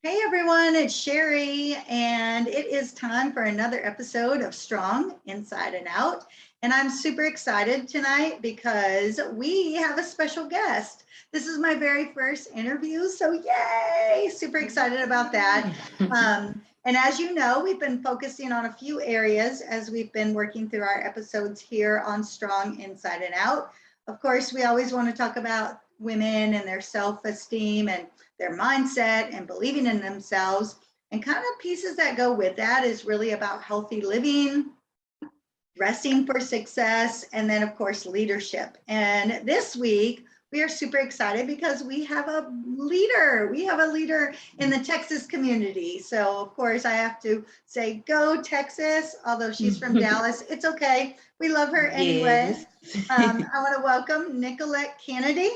Hey everyone, it's Sherry, and it is time for another episode of Strong Inside and Out. And I'm super excited tonight because we have a special guest. This is my very first interview, so yay! Super excited about that. And as you know, we've been focusing on a few areas as we've been working through our episodes here on Strong Inside and Out. Of course, we always want to talk about women and their self-esteem and their mindset and believing in themselves. And kind of pieces that go with that is really about healthy living, resting for success, and then, of course, leadership. And this week, we are super excited because we have a leader. We have a leader in the Texas community. So, of course, I have to say, go Texas, although she's from Dallas. It's okay. We love her anyway. Yes. I want to welcome Nicolette Canady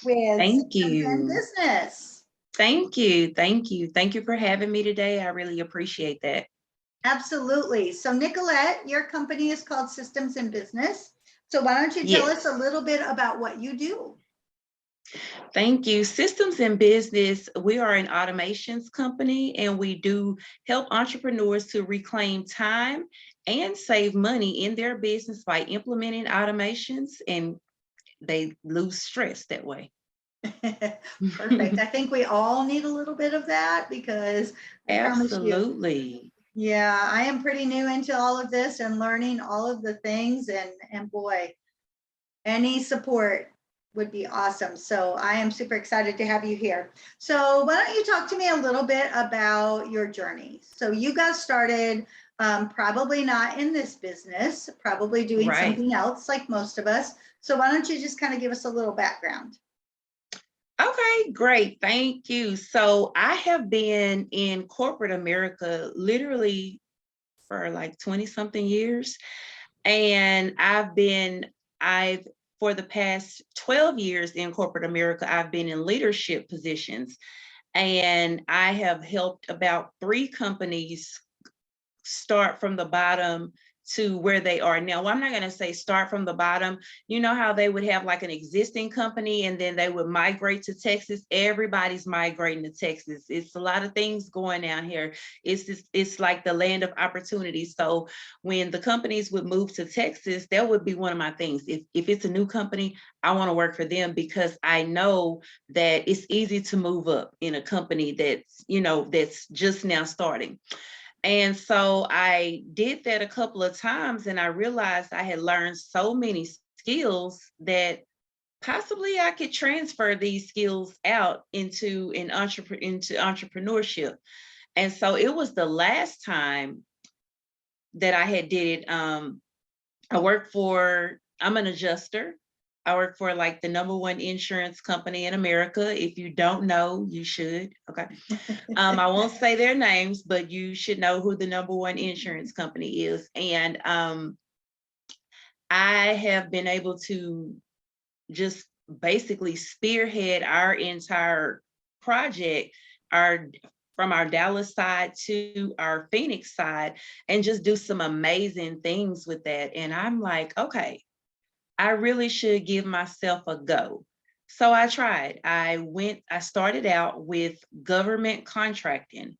with Thank Systems and you. Business. Thank you. Thank you. Thank you for having me today. I really appreciate that. Absolutely. So Nicolette, your company is called Systems in Business. So why don't you tell us a Yes. little bit about what you do? Thank you. Systems in Business, we are an automations company and we do help entrepreneurs to reclaim time and save money in their business by implementing automations, and they lose stress that way. Perfect. I think we all need a little bit of that because I promise you, Absolutely. yeah, I am pretty new into all of this and learning all of the things and boy, any support would be awesome. So I am super excited to have you here. So why don't you talk to me a little bit about your journey? So you got started probably not in this business, probably doing Right. something else like most of us. So why don't you just kind of give us a little background? Okay, great. Thank you. So I have been in corporate America literally for like 20 something years. And I've, for the past 12 years in corporate America, I've been in leadership positions. And I have helped about 3 companies start from the bottom to where they are now. Well, I'm not going to say start from the bottom. You know how they would have like an existing company and then they would migrate to Texas. Everybody's migrating to Texas. It's a lot of things going down here. It's like the land of opportunity. So when the companies would move to Texas, that would be one of my things. If it's a new company, I want to work for them because I know that it's easy to move up in a company that's just now starting. And so I did that a couple of times and I realized I had learned so many skills that possibly I could transfer these skills out into entrepreneurship. And so it was the last time that I had did it. I'm an adjuster. I work for like the #1 insurance company in America. If you don't know, you should. Okay. I won't say their names, but you should know who the #1 insurance company is. And I have been able to just basically spearhead our entire project, our from our Dallas side to our Phoenix side, and just do some amazing things with that. And I'm like, okay, I really should give myself a go. So I tried. I started out with government contracting.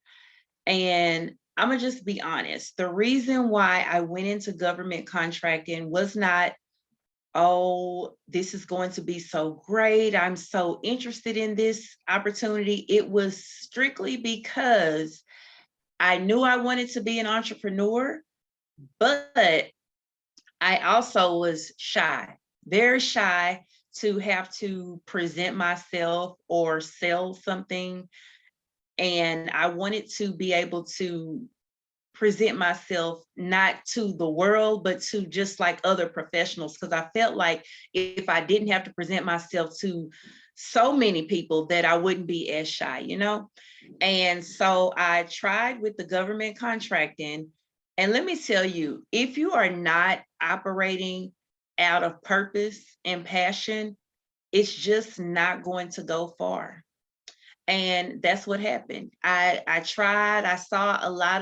And I'm gonna just be honest. The reason why I went into government contracting was not, oh, this is going to be so great. I'm so interested in this opportunity. It was strictly because I knew I wanted to be an entrepreneur, but I also was shy, very shy to have to present myself or sell something. And I wanted to be able to present myself not to the world, but to just like other professionals. Because I felt like if I didn't have to present myself to so many people, that I wouldn't be as shy, you know? And so I tried with the government contracting. And let me tell you, if you are not operating out of purpose and passion, it's just not going to go far. And that's what happened. I tried, I saw a lot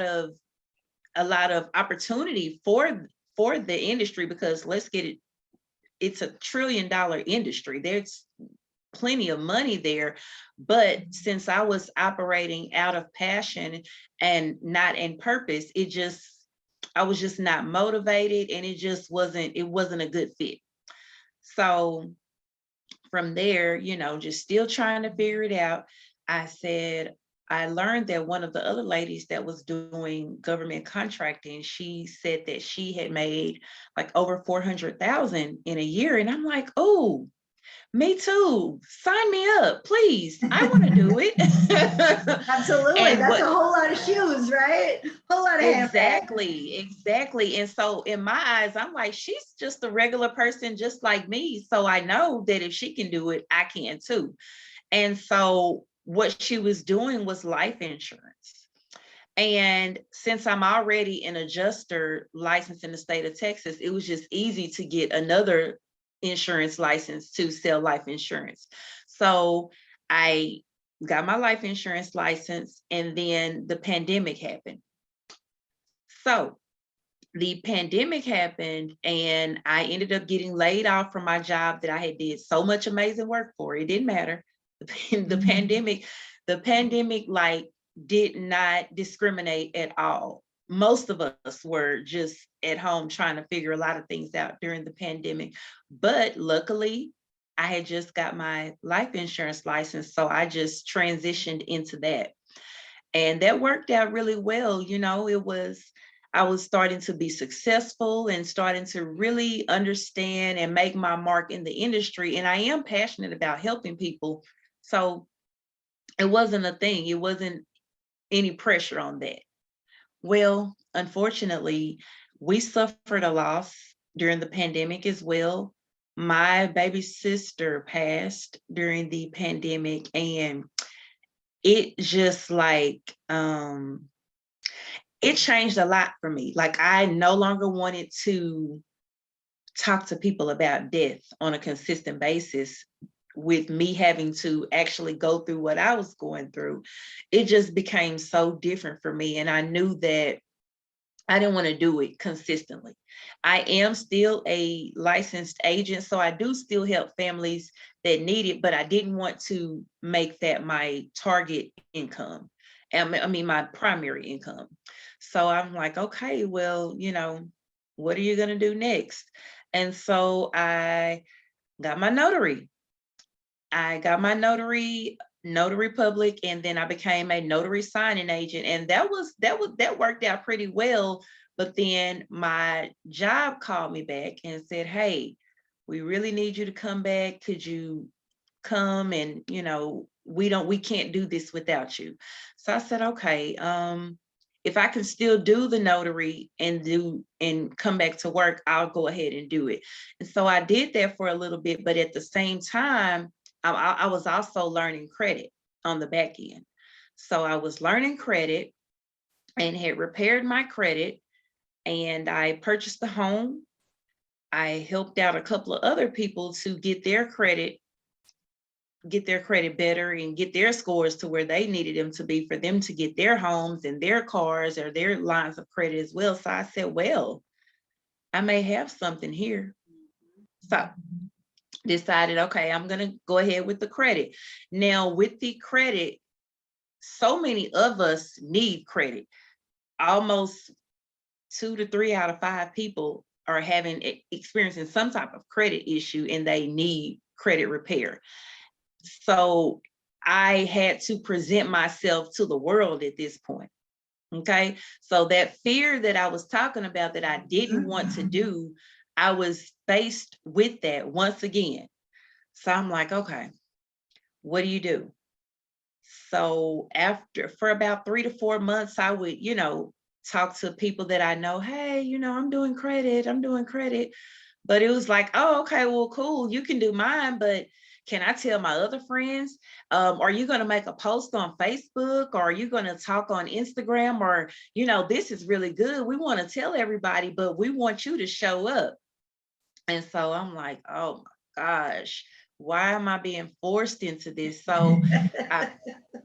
of opportunity for the industry, because let's get it, it's a $1 trillion industry. There's plenty of money there. But since I was operating out of passion and not in purpose, I was just not motivated, and it wasn't a good fit. So from there, just still trying to figure it out, I learned that one of the other ladies that was doing government contracting, she said that she had made like over 400,000 in a year. And I'm like, oh, me too. Sign me up, please. I want to do it. Absolutely. And That's a what whole lot of shoes, right? Whole lot of handbags. exactly. And so in my eyes, I'm like, she's just a regular person just like me. So I know that if she can do it, I can too. And so what she was doing was life insurance. And since I'm already an adjuster licensed in the state of Texas, it was just easy to get another insurance license to sell life insurance. So I got my life insurance license, and then the pandemic happened. So the pandemic happened, and I ended up getting laid off from my job that I had did so much amazing work for. It didn't matter. The pandemic like did not discriminate at all. Most of us were just at home trying to figure a lot of things out during the pandemic. But luckily, I had just got my life insurance license, so I just transitioned into that. And that worked out really well. I was starting to be successful and starting to really understand and make my mark in the industry. And I am passionate about helping people. So it wasn't a thing. It wasn't any pressure on that. Well, unfortunately, we suffered a loss during the pandemic as well. My baby sister passed during the pandemic, and it just like, it changed a lot for me. Like, I no longer wanted to talk to people about death on a consistent basis. With me having to actually go through what I was going through, it just became so different for me. And I knew that I didn't want to do it consistently. I am still a licensed agent, so I do still help families that need it, but I didn't want to make that my target income. I mean, my primary income. So I'm like, okay, well, what are you going to do next? And so I got my notary. I got my notary public, and then I became a notary signing agent. And that worked out pretty well. But then my job called me back and said, hey, we really need you to come back. Could you come? And we can't do this without you. So I said, okay, if I can still do the notary and come back to work, I'll go ahead and do it. And so I did that for a little bit, but at the same time, I was also learning credit on the back end. So I was learning credit and had repaired my credit, and I purchased a home. I helped out a couple of other people to get their credit better and get their scores to where they needed them to be for them to get their homes and their cars or their lines of credit as well. So I said, well, I may have something here. So decided, okay, I'm going to go ahead with the credit. Now, with the credit, so many of us need credit. Almost 2 to 3 out of 5 people are experiencing some type of credit issue, and they need credit repair. So I had to present myself to the world at this point. Okay. So that fear that I was talking about that I didn't want to do, I was faced with that once again. So I'm like, okay, what do you do? So for about 3 to 4 months, I would, talk to people that I know, hey, I'm doing credit. But it was like, oh, okay, well, cool. You can do mine, but can I tell my other friends? Are you going to make a post on Facebook? Or are you going to talk on Instagram? Or, this is really good. We want to tell everybody, but we want you to show up. And so I'm like, oh my gosh, why am I being forced into this? So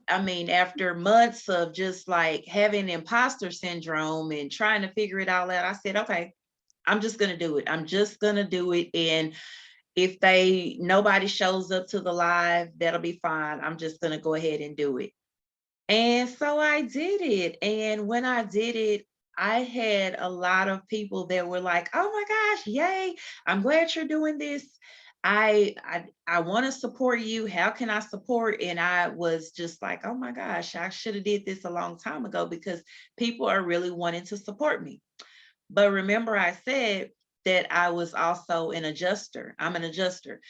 I mean, after months of just like having imposter syndrome and trying to figure it all out, I said, okay, I'm just going to do it. I'm just going to do it. And If nobody shows up to the live, that'll be fine. I'm just gonna go ahead and do it. And so I did it. And when I did it, I had a lot of people that were like, "Oh my gosh, yay. I'm glad you're doing this. I want to support you. How can I support?" And I was just like, "Oh my gosh, I should have did this a long time ago," because people are really wanting to support me. But remember, I said that I was also an adjuster. I'm an adjuster.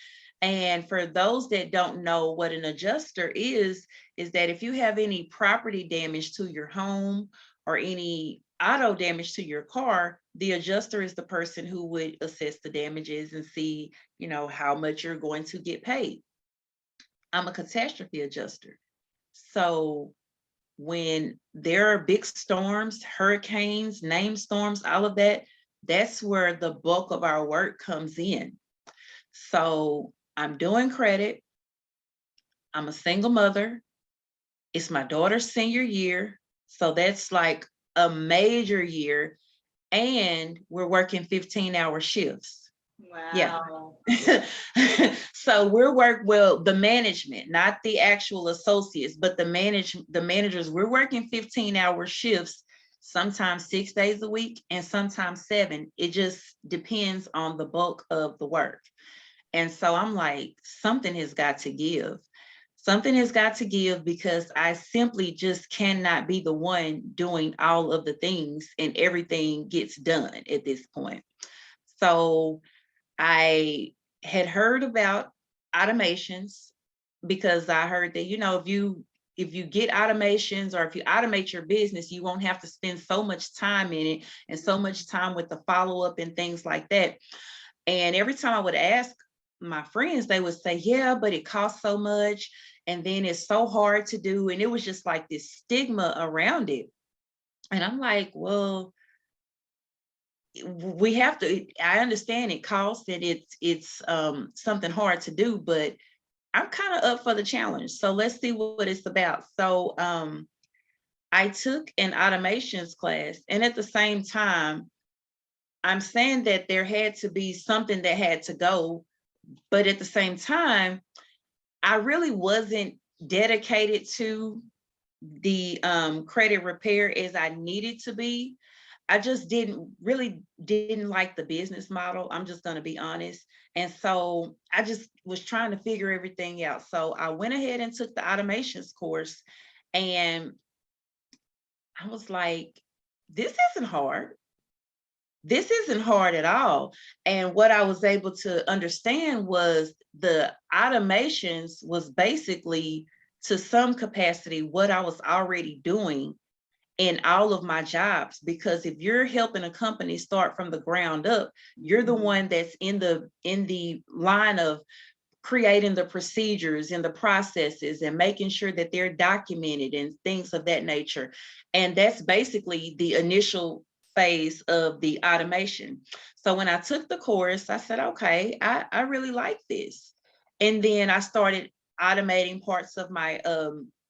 And for those that don't know what an adjuster is that if you have any property damage to your home or any auto damage to your car, the adjuster is the person who would assess the damages and see, how much you're going to get paid. I'm a catastrophe adjuster. So when there are big storms, hurricanes, name storms, all of that, that's where the bulk of our work comes in. So I'm doing credit. I'm a single mother. It's my daughter's senior year. So that's like a major year. And we're working 15-hour shifts. Yeah. Wow. So the management, not the actual associates, but the managers, we're working 15-hour shifts, sometimes 6 days a week and sometimes 7. It just depends on the bulk of the work. And so I'm like, something has got to give. Something has got to give because I simply just cannot be the one doing all of the things and everything gets done at this point. So I had heard about automations because I heard that, if you get automations or if you automate your business, you won't have to spend so much time in it and so much time with the follow-up and things like that. And every time I would ask my friends, they would say, yeah, but it costs so much. And then it's so hard to do. And it was just like this stigma around it. And I'm like, well, we have to, I understand it costs and it's something hard to do, but I'm kind of up for the challenge. So let's see what it's about. So I took an automations class, and at the same time, I'm saying that there had to be something that had to go, but at the same time, I really wasn't dedicated to the credit repair as I needed to be. I just didn't like the business model. I'm just going to be honest. And so I just was trying to figure everything out. So I went ahead and took the automations course, and I was like, this isn't hard. This isn't hard at all. And what I was able to understand was the automations was basically, to some capacity, what I was already doing in all of my jobs. Because if you're helping a company start from the ground up, you're the one that's in the line of creating the procedures and the processes and making sure that they're documented and things of that nature. And that's basically the initial phase of the automation. So when I took the course, I said, okay, I really like this. And then I started automating parts of my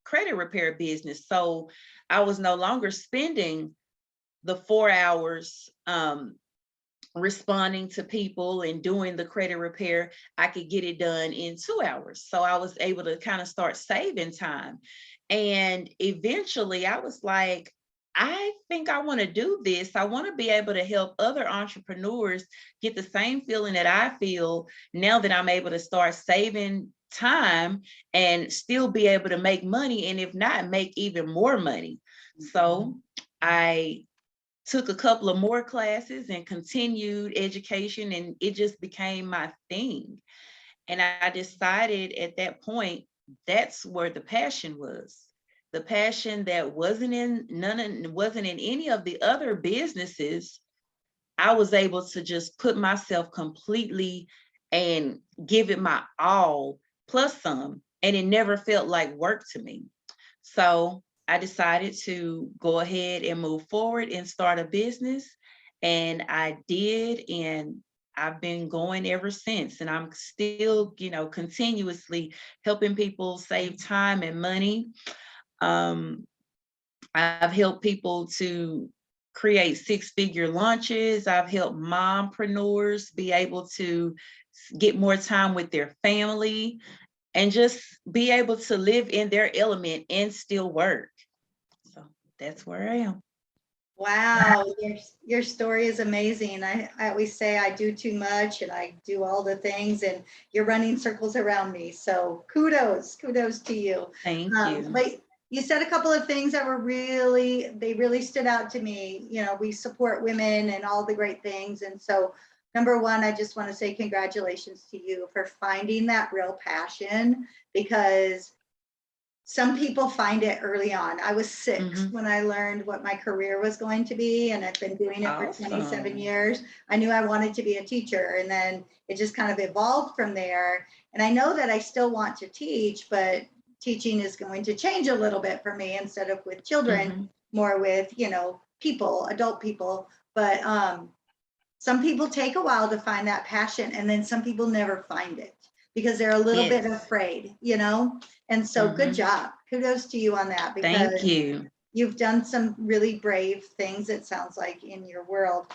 credit repair business. So I was no longer spending the 4 hours responding to people and doing the credit repair. I could get it done in 2 hours. So I was able to kind of start saving time. And eventually I was like, I think I want to do this. I want to be able to help other entrepreneurs get the same feeling that I feel now that I'm able to start saving time and still be able to make money. And if not, make even more money. So I took a couple of more classes and continued education, and it just became my thing. And I decided at that point, that's where the passion was. The passion that wasn't in any of the other businesses. I was able to just put myself completely and give it my all plus some, and it never felt like work to me. So I decided to go ahead and move forward and start a business. And I did, and I've been going ever since. And I'm still, continuously helping people save time and money. I've helped people to create 6-figure launches. I've helped mompreneurs be able to get more time with their family, and just be able to live in their element and still work. So that's where I am. Wow, your story is amazing. I always say I do too much and I do all the things, and you're running circles around me. So kudos to you. Thank you. But you said a couple of things that were they really stood out to me. You know, we support women and all the great things. And so, number one, I just want to say congratulations to you for finding that real passion, because some people find it early on. I was 6 when I learned what my career was going to be, and I've been doing it for 27 years. I knew I wanted to be a teacher, and then it just kind of evolved from there. And I know that I still want to teach, but teaching is going to change a little bit for me, instead of with children, more with, you know, people, adult people. But some people take a while to find that passion, and then some people never find it because they're a little bit afraid, you know? And so good job. Kudos to you on that, because Thank you. You've done some really brave things, it sounds like, in your world.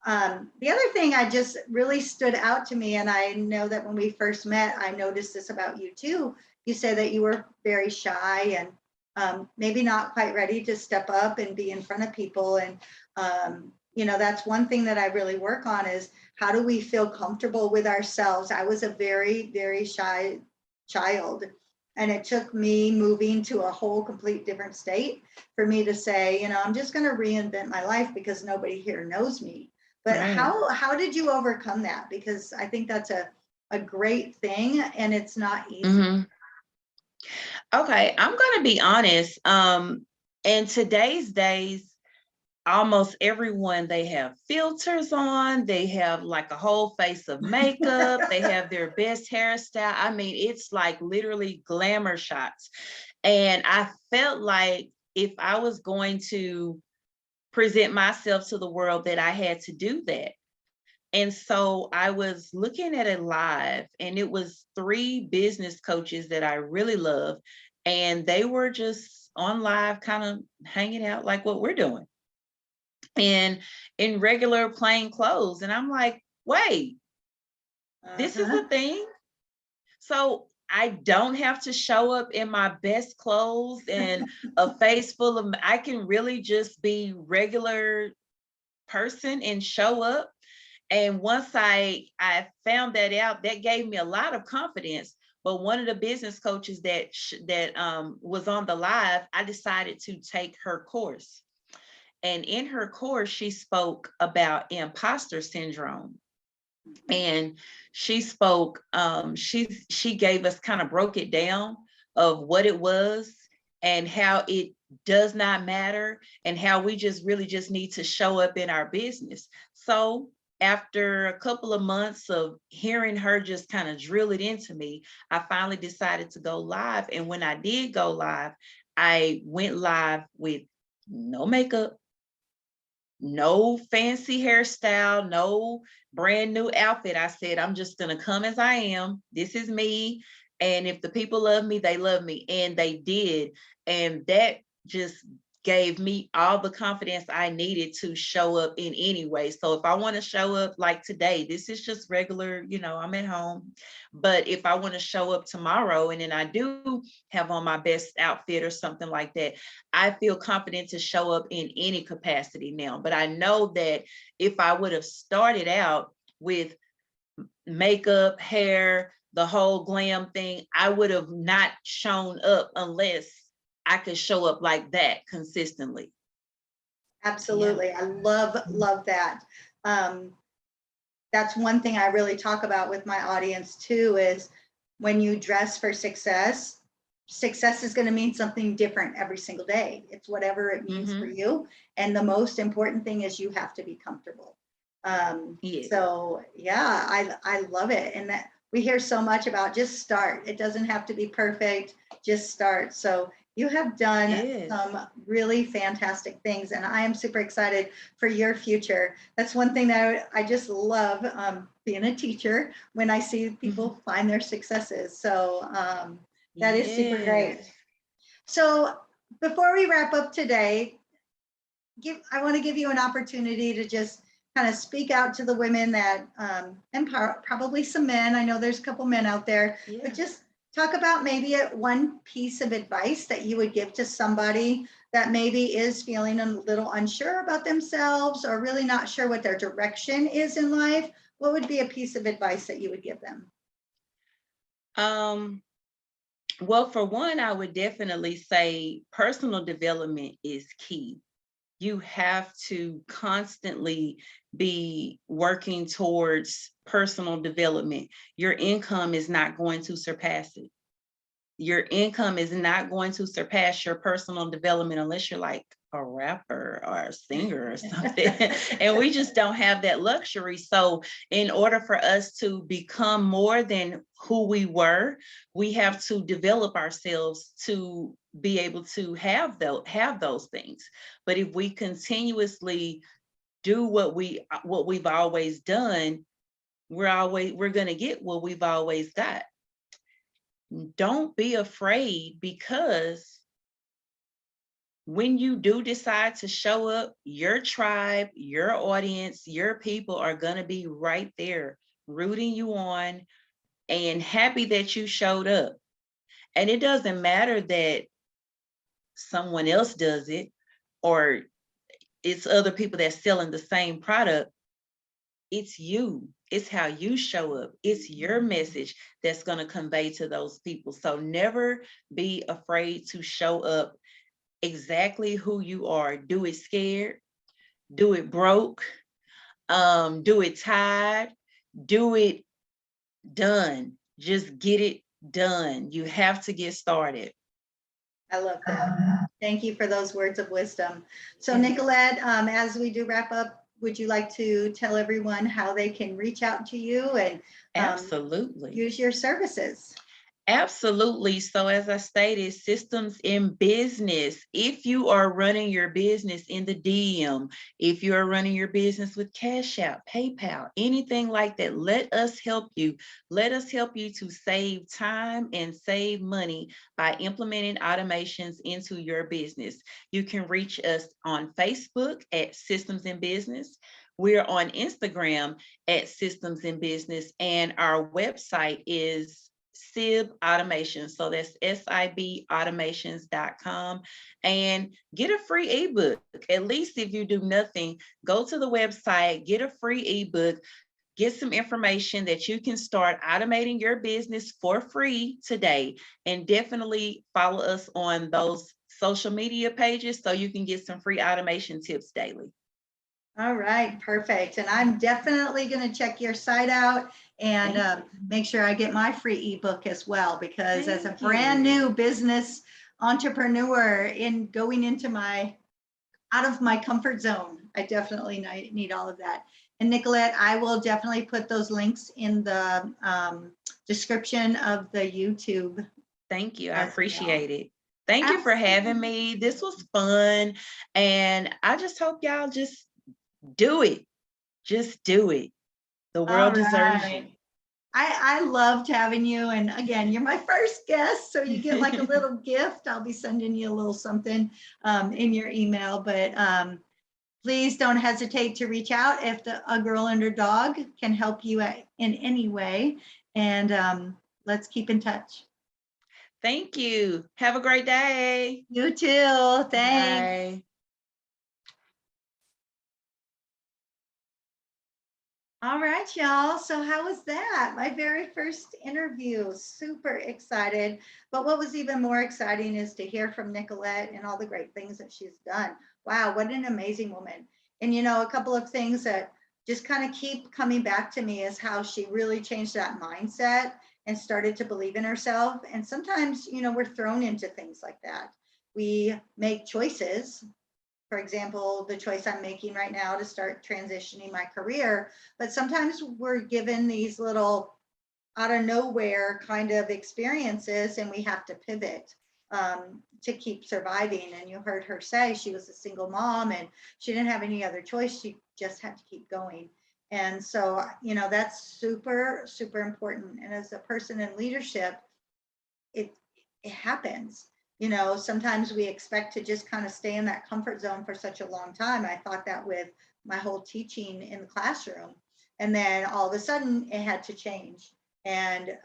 The other thing I just really stood out to me, and I know that when we first met, I noticed this about you too. You said that you were very shy and maybe not quite ready to step up and be in front of people. And you know, that's one thing that I really work on, is how do we feel comfortable with ourselves? I was a very, very shy child, and it took me moving to a whole complete different state for me to say, you know, I'm just going to reinvent my life because nobody here knows me. But how did you overcome that? Because I think that's a great thing, and it's not easy. Okay, I'm gonna be honest. In today's days, almost everyone, they have filters on, they have like a whole face of makeup, they have their best hairstyle. I mean, it's like literally glamour shots. And I felt like if I was going to present myself to the world, that I had to do that. And so I was looking at it live, and it was 3 business coaches that I really love. And they were just on live, kind of hanging out like what we're doing, and in regular plain clothes. And I'm like, wait, this is a thing? So I don't have to show up in my best clothes and a face full of, I can really just be regular person and show up. And once I found that out, that gave me a lot of confidence. But one of the business coaches that was on the live, I decided to take her course. And in her course, she spoke about imposter syndrome. And she spoke, she gave us, kind of broke it down of what it was and how it does not matter, and how we just really just need to show up in our business. So after a couple of months of hearing her just kind of drill it into me, I finally decided to go live. And when I did go live, I went live with no makeup, no fancy hairstyle, no brand new outfit. I said, I'm just going to come as I am. This is me. And if the people love me, they love me. And they did. And that just gave me all the confidence I needed to show up in any way. So if I want to show up like today, this is just regular, you know, I'm at home. But if I want to show up tomorrow and then I do have on my best outfit or something like that, I feel confident to show up in any capacity now. But I know that if I would have started out with makeup, hair, the whole glam thing, I would have not shown up unless I could show up like that consistently. Absolutely. Yeah. I love that. That's one thing I really talk about with my audience too, is when you dress for success, success is going to mean something different every single day. It's whatever it means for you. And the most important thing is you have to be comfortable. So yeah, I love it. And that we hear so much about just start. It doesn't have to be perfect, just start. So you have done some really fantastic things, and I am super excited for your future. That's one thing that I just love, being a teacher, when I see people find their successes. So that is super great. So before we wrap up today, I want to give you an opportunity to just kind of speak out to the women that, and probably some men, I know there's a couple men out there, Yeah. but just talk about maybe one piece of advice that you would give to somebody that maybe is feeling a little unsure about themselves or really not sure what their direction is in life. What would be a piece of advice that you would give them? Well, for one, I would definitely say personal development is key. You have to constantly be working towards personal development. Your income is not going to surpass it. Your income is not going to surpass your personal development unless you're like a rapper or a singer or something. And we just don't have that luxury. So in order for us to become more than who we were, we have to develop ourselves to be able to have those things. But if we continuously do what we've always done, we're going to get what we've always got. Don't be afraid, because when you do decide to show up, your tribe, your audience, your people are going to be right there rooting you on and happy that you showed up. And it doesn't matter that someone else does it or it's other people that's selling the same product. It's you. It's how you show up. It's your message that's going to convey to those people. So never be afraid to show up exactly who you are. Do it scared, do it broke, do it tired, do it done. Just get it done. You have to get started. I love that. Thank you for those words of wisdom. So Nicolette, as we do wrap up, would you like to tell everyone how they can reach out to you and Absolutely. use your services? Absolutely. So as I stated, systems in business. If you are running your business in the DM, if you are running your business with Cash App, PayPal, anything like that, let us help you. Let us help you to save time and save money by implementing automations into your business. You can reach us on Facebook at Systems in Business. We're on Instagram at Systems in Business, and our website is SIB Automation. So that's SIBautomations.com, and get a free ebook. At least if you do nothing, go to the website, get a free ebook, get some information that you can start automating your business for free today. And definitely follow us on those social media pages so you can get some free automation tips daily. All right, perfect. And I'm definitely going to check your site out and make sure I get my free ebook as well, because as a brand new business entrepreneur in going into out of my comfort zone, I definitely need all of that. And Nicolette, I will definitely put those links in the description of the YouTube. Thank you. I appreciate it. Thank you for having me. This was fun. And I just hope y'all just do it. Just do it. The world deserves you. I loved having you. And again, you're my first guest, so you get like a little gift. I'll be sending you a little something in your email. But please don't hesitate to reach out if a girl and her dog can help you in any way. And let's keep in touch. Thank you. Have a great day. You too. Thanks. Bye. All right, y'all. So how was that? My very first interview. Super excited. But what was even more exciting is to hear from Nicolette and all the great things that she's done. Wow, what an amazing woman. And a couple of things that just kind of keep coming back to me is how she really changed that mindset and started to believe in herself. And sometimes, we're thrown into things like that. We make choices. For example, the choice I'm making right now to start transitioning my career. But sometimes we're given these little out of nowhere kind of experiences and we have to pivot to keep surviving. And you heard her say she was a single mom and she didn't have any other choice. She just had to keep going. And so, that's super, super important. And as a person in leadership, it happens. Sometimes we expect to just kind of stay in that comfort zone for such a long time. I thought that with my whole teaching in the classroom. And then all of a sudden it had to change. And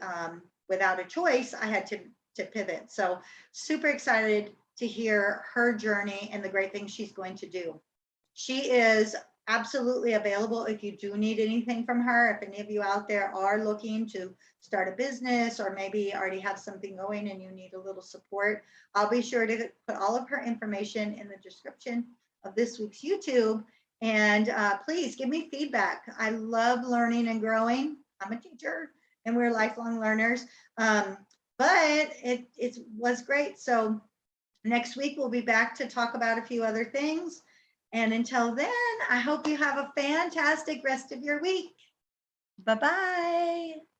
without a choice, I had to pivot. So super excited to hear her journey and the great things she's going to do. She is absolutely available if you do need anything from her. If any of you out there are looking to start a business or maybe already have something going and you need a little support, I'll be sure to put all of her information in the description of this week's YouTube. And please give me feedback. I love learning and growing. I'm a teacher and we're lifelong learners. But it was great. So next week we'll be back to talk about a few other things. And until then, I hope you have a fantastic rest of your week. Bye-bye.